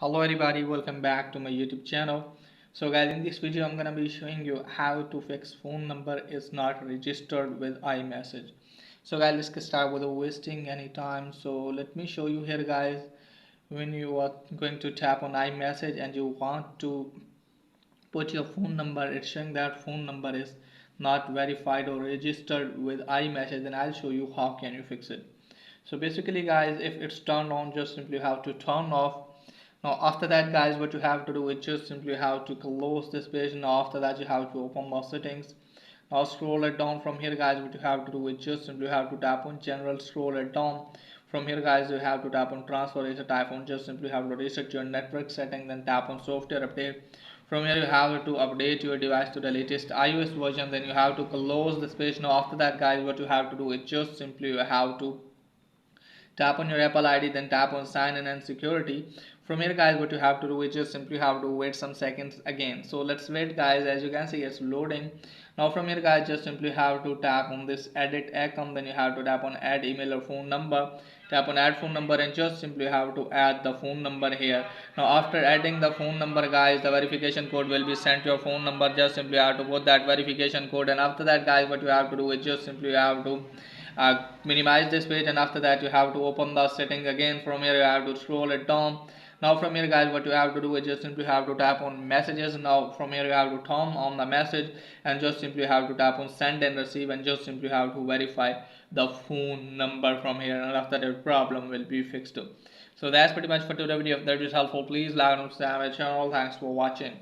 Hello everybody, welcome back to my YouTube channel. So guys, in this video I'm gonna be showing you how to fix phone number is not registered with iMessage. So guys, let's get started without wasting any time. So let me show you here guys. When you are going to tap on iMessage and you want to put your phone number, it's showing that phone number is not verified or registered with iMessage, then I'll show you how can you fix it. So basically guys, if it's turned on, just simply have to turn off. Now after that guys, what you have to do is just simply have to close this page. Now after that you have to open the settings. Now scroll it down. From here guys, what you have to do is just simply have to tap on general, scroll it down. From here guys, you have to tap on transfer, is a type on, just simply have to reset your network setting, then tap on software update. From here you have to update your device to the latest iOS version, then you have to close this page. Now after that guys, what you have to do is just simply you have to tap on your Apple ID, then tap on sign in and security. From here guys, what you have to do is just simply have to wait some seconds again. So let's wait guys. As you can see, it's loading. Now from here guys, just simply have to tap on this edit icon, then you have to tap on add email or phone number. Tap on add phone number and just simply have to add the phone number here. Now after adding the phone number guys, the verification code will be sent to your phone number. Just simply have to put that verification code, and after that guys, what you have to do is just simply have to minimize this page, and after that you have to open the settings again. From here you have to scroll it down. Now from here guys, what you have to do is just simply have to tap on messages. Now from here you have to turn on the message and just simply have to tap on send and receive, and just simply have to verify the phone number from here, and after that problem will be fixed. So that's pretty much for today's video. If that is helpful, please like and subscribe my channel. Thanks for watching.